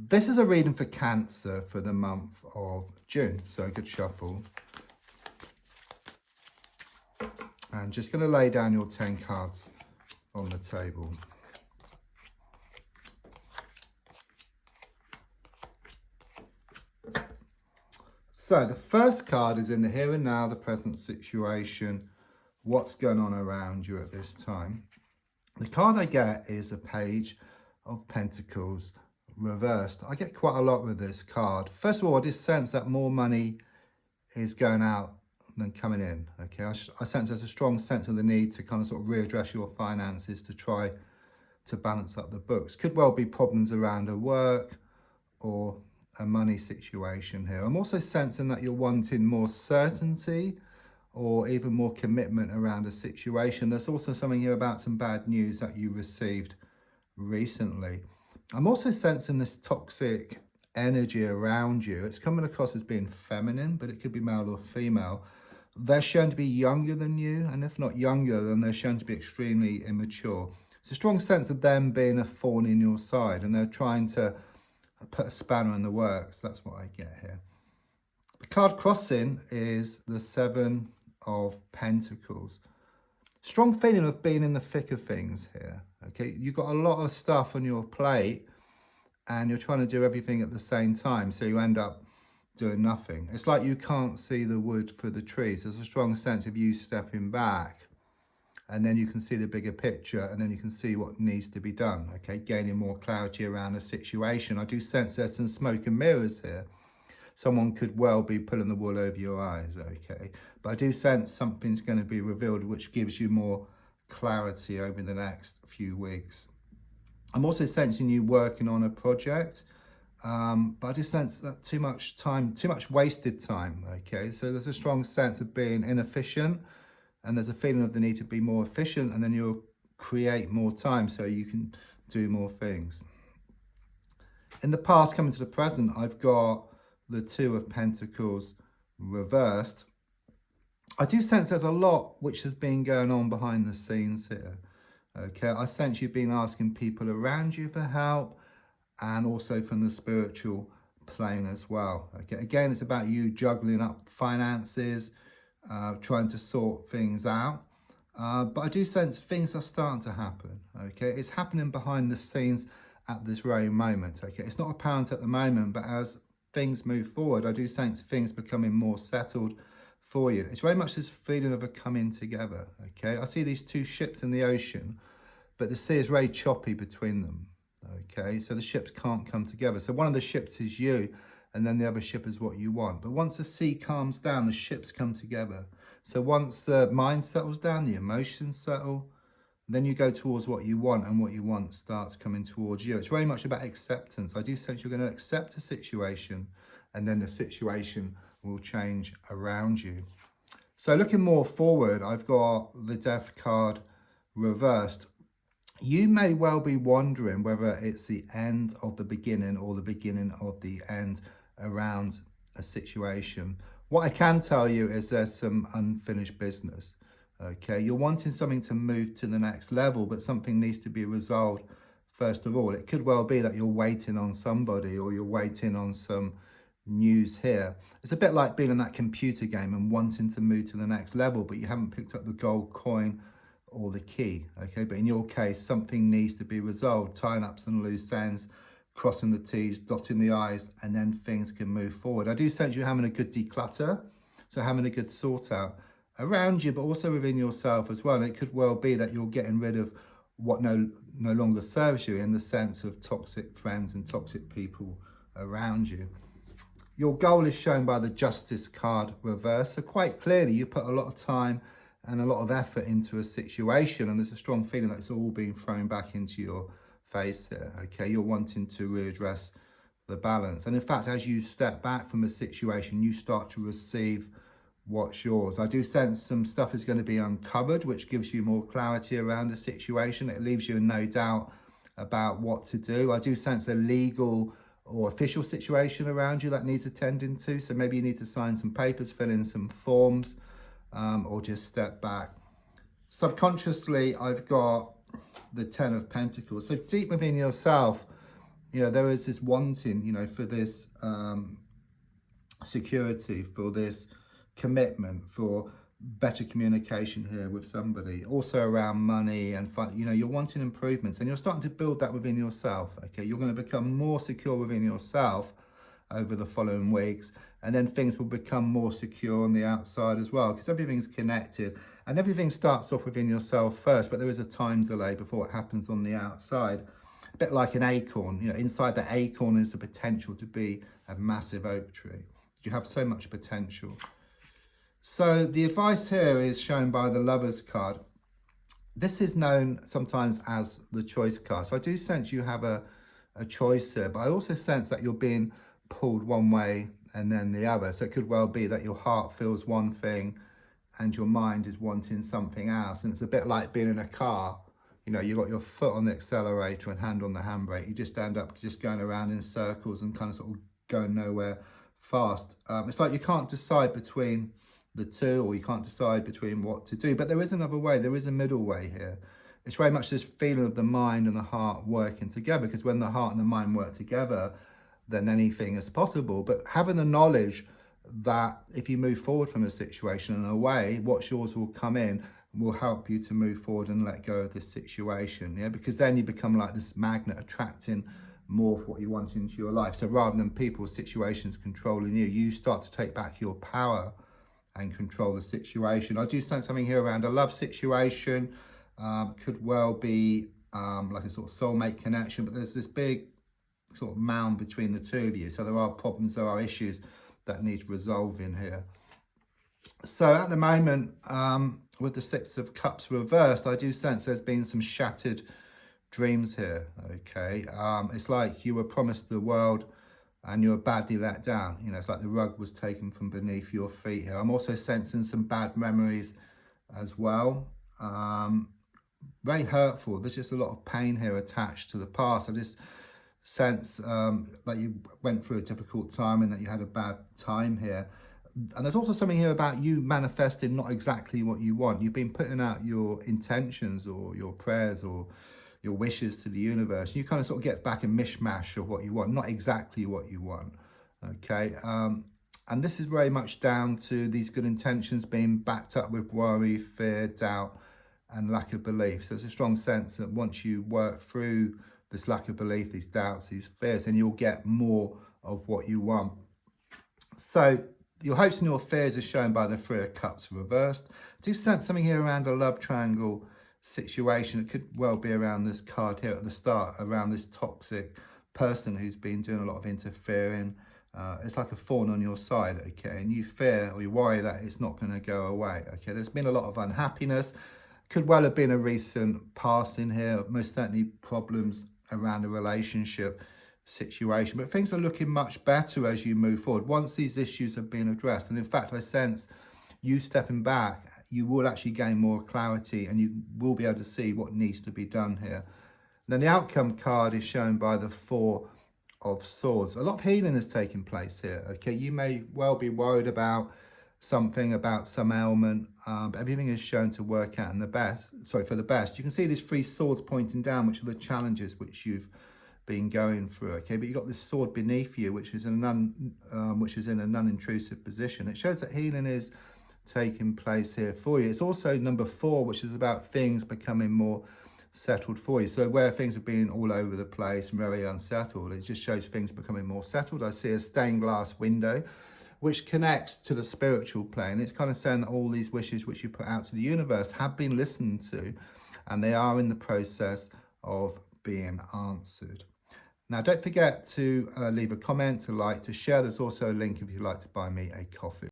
This is a reading for Cancer for the month of June. So a good shuffle. And just going to lay down your 10 cards on the table. So the first card is in the here and now, the present situation, what's going on around you at this time. The card I get is a Page of Pentacles reversed. I get quite a lot with this card. First of all, I just sense that more money is going out than coming in. Okay, I sense there's a strong sense of the need to kind of sort of readdress your finances to try to balance up the books. Could well be problems around a work or a money situation here. I'm also sensing that you're wanting more certainty or even more commitment around a situation. There's also something here about some bad news that you received recently. I'm also sensing this toxic energy around you. It's coming across as being feminine, but it could be male or female. They're shown to be younger than you, and if not younger, then they're shown to be extremely immature. It's a strong sense of them being a thorn in your side, and they're trying to put a spanner in the works. That's what I get here. The card crossing is the Seven of Pentacles. Strong feeling of being in the thick of things here. Okay, you've got a lot of stuff on your plate and you're trying to do everything at the same time, so you end up doing nothing. It's like you can't see the wood for the trees. There's a strong sense of you stepping back, and then you can see the bigger picture, and then you can see what needs to be done. Okay, gaining more clarity around the situation. I do sense there's some smoke and mirrors here. Someone could well be pulling the wool over your eyes, okay? But I do sense something's going to be revealed which gives you more clarity over the next few weeks. I'm also sensing you working on a project, but I just sense that too much wasted time, okay? So there's a strong sense of being inefficient, and there's a feeling of the need to be more efficient, and then you'll create more time so you can do more things. In the past, coming to the present, I've got the Two of Pentacles reversed. I do sense there's a lot which has been going on behind the scenes here. Okay, I sense you've been asking people around you for help, and also from the spiritual plane as well. Okay, again, it's about you juggling up finances, trying to sort things out. But I do sense things are starting to happen. Okay, it's happening behind the scenes at this very moment. Okay, it's not apparent at the moment, but as things move forward, I do sense things becoming more settled for you. It's very much this feeling of a coming together. Okay, I see these two ships in the ocean, but the sea is very choppy between them. Okay, so the ships can't come together. So one of the ships is you, and then the other ship is what you want. But once the sea calms down, the ships come together. So once the mind settles down, the emotions settle, then you go towards what you want, and what you want starts coming towards you. It's very much about acceptance. I do sense you're going to accept a situation, and then the situation will change around you. So looking more forward, I've got the Death card reversed. You may well be wondering whether it's the end of the beginning or the beginning of the end around a situation. What I can tell you is there's some unfinished business. Okay, you're wanting something to move to the next level, but something needs to be resolved first of all. It could well be that you're waiting on somebody, or you're waiting on some news here. It's a bit like being in that computer game and wanting to move to the next level, but you haven't picked up the gold coin or the key. Okay, but in your case, something needs to be resolved, tying up some loose ends, crossing the T's, dotting the I's, and then things can move forward. I do sense you having a good declutter, so having a good sort out around you, but also within yourself as well. And it could well be that you're getting rid of what no longer serves you, in the sense of toxic friends and toxic people around you. Your goal is shown by the Justice card reverse. So quite clearly, you put a lot of time and a lot of effort into a situation, and there's a strong feeling that it's all being thrown back into your face here. Okay, you're wanting to readdress the balance. And in fact, as you step back from a situation, you start to receive what's yours. I do sense some stuff is going to be uncovered, which gives you more clarity around the situation. It leaves you in no doubt about what to do. I do sense a legal or official situation around you that needs attending to. So maybe you need to sign some papers, fill in some forms, or just step back. Subconsciously, I've got the Ten of Pentacles. So deep within yourself, you know, there is this wanting, you know, for this security, for this commitment, for better communication here with somebody. Also around money and fun, you know, you're wanting improvements, and you're starting to build that within yourself. Okay, you're going to become more secure within yourself over the following weeks, and then things will become more secure on the outside as well, because everything's connected and everything starts off within yourself first, but there is a time delay before it happens on the outside. A bit like an acorn, you know, inside the acorn is the potential to be a massive oak tree. You have so much potential. So the advice here is shown by the Lovers card. This is known sometimes as the choice card. So I do sense you have a choice here, but I also sense that you're being pulled one way and then the other. So it could well be that your heart feels one thing and your mind is wanting something else. And it's a bit like being in a car. You know, you've got your foot on the accelerator and hand on the handbrake. You just end up just going around in circles and kind of sort of going nowhere fast. It's like you can't decide between the two, or you can't decide between what to do. But there is another way. There is a middle way here. It's very much this feeling of the mind and the heart working together, because when the heart and the mind work together, then anything is possible. But having the knowledge that if you move forward from a situation and away, what's yours will come in, will help you to move forward and let go of this situation. Yeah, because then you become like this magnet attracting more of what you want into your life. So rather than people, situations controlling you, you start to take back your power and control the situation. I do sense something here around a love situation. Could well be like a sort of soulmate connection, but there's this big sort of mound between the two of you. So there are problems, there are issues that need resolving here. So at the moment, with the Six of Cups reversed, I do sense there's been some shattered dreams here. Okay, it's like you were promised the world and you were badly let down. You know, it's like the rug was taken from beneath your feet here. I'm also sensing some bad memories as well. Very hurtful. There's just a lot of pain here attached to the past. I just sense that you went through a difficult time and that you had a bad time here. And there's also something here about you manifesting not exactly what you want. You've been putting out your intentions or your prayers or your wishes to the universe. You kind of sort of get back a mishmash of what you want, not exactly what you want. Okay. And this is very much down to these good intentions being backed up with worry, fear, doubt, and lack of belief. So it's a strong sense that once you work through this lack of belief, these doubts, these fears, then you'll get more of what you want. So your hopes and your fears are shown by the Three of Cups reversed. Do you sense something here around a love triangle situation? It could well be around this card here at the start, around this toxic person who's been doing a lot of interfering. It's like a thorn on your side, okay? And you fear or you worry that it's not going to go away, okay? There's been a lot of unhappiness. Could well have been a recent passing here. Most certainly problems around a relationship situation, but things are looking much better as you move forward once these issues have been addressed. And in fact, I sense you stepping back, you will actually gain more clarity and you will be able to see what needs to be done here. Then the outcome card is shown by the Four of Swords. A lot of healing is taking place here. Okay, you may well be worried about something, about some ailment, but everything is shown to work out for the best. You can see these three swords pointing down, which are the challenges which you've been going through. Okay, but you've got this sword beneath you, which is in a non-intrusive position. It shows that healing is taking place here for you. It's also number 4, which is about things becoming more settled for you. So where things have been all over the place and very unsettled, it just shows things becoming more settled. I see a stained glass window which connects to the spiritual plane. It's kind of saying that all these wishes which you put out to the universe have been listened to, and they are in the process of being answered. Now, don't forget to leave a comment, to like, to share. There's also a link if you'd like to buy me a coffee.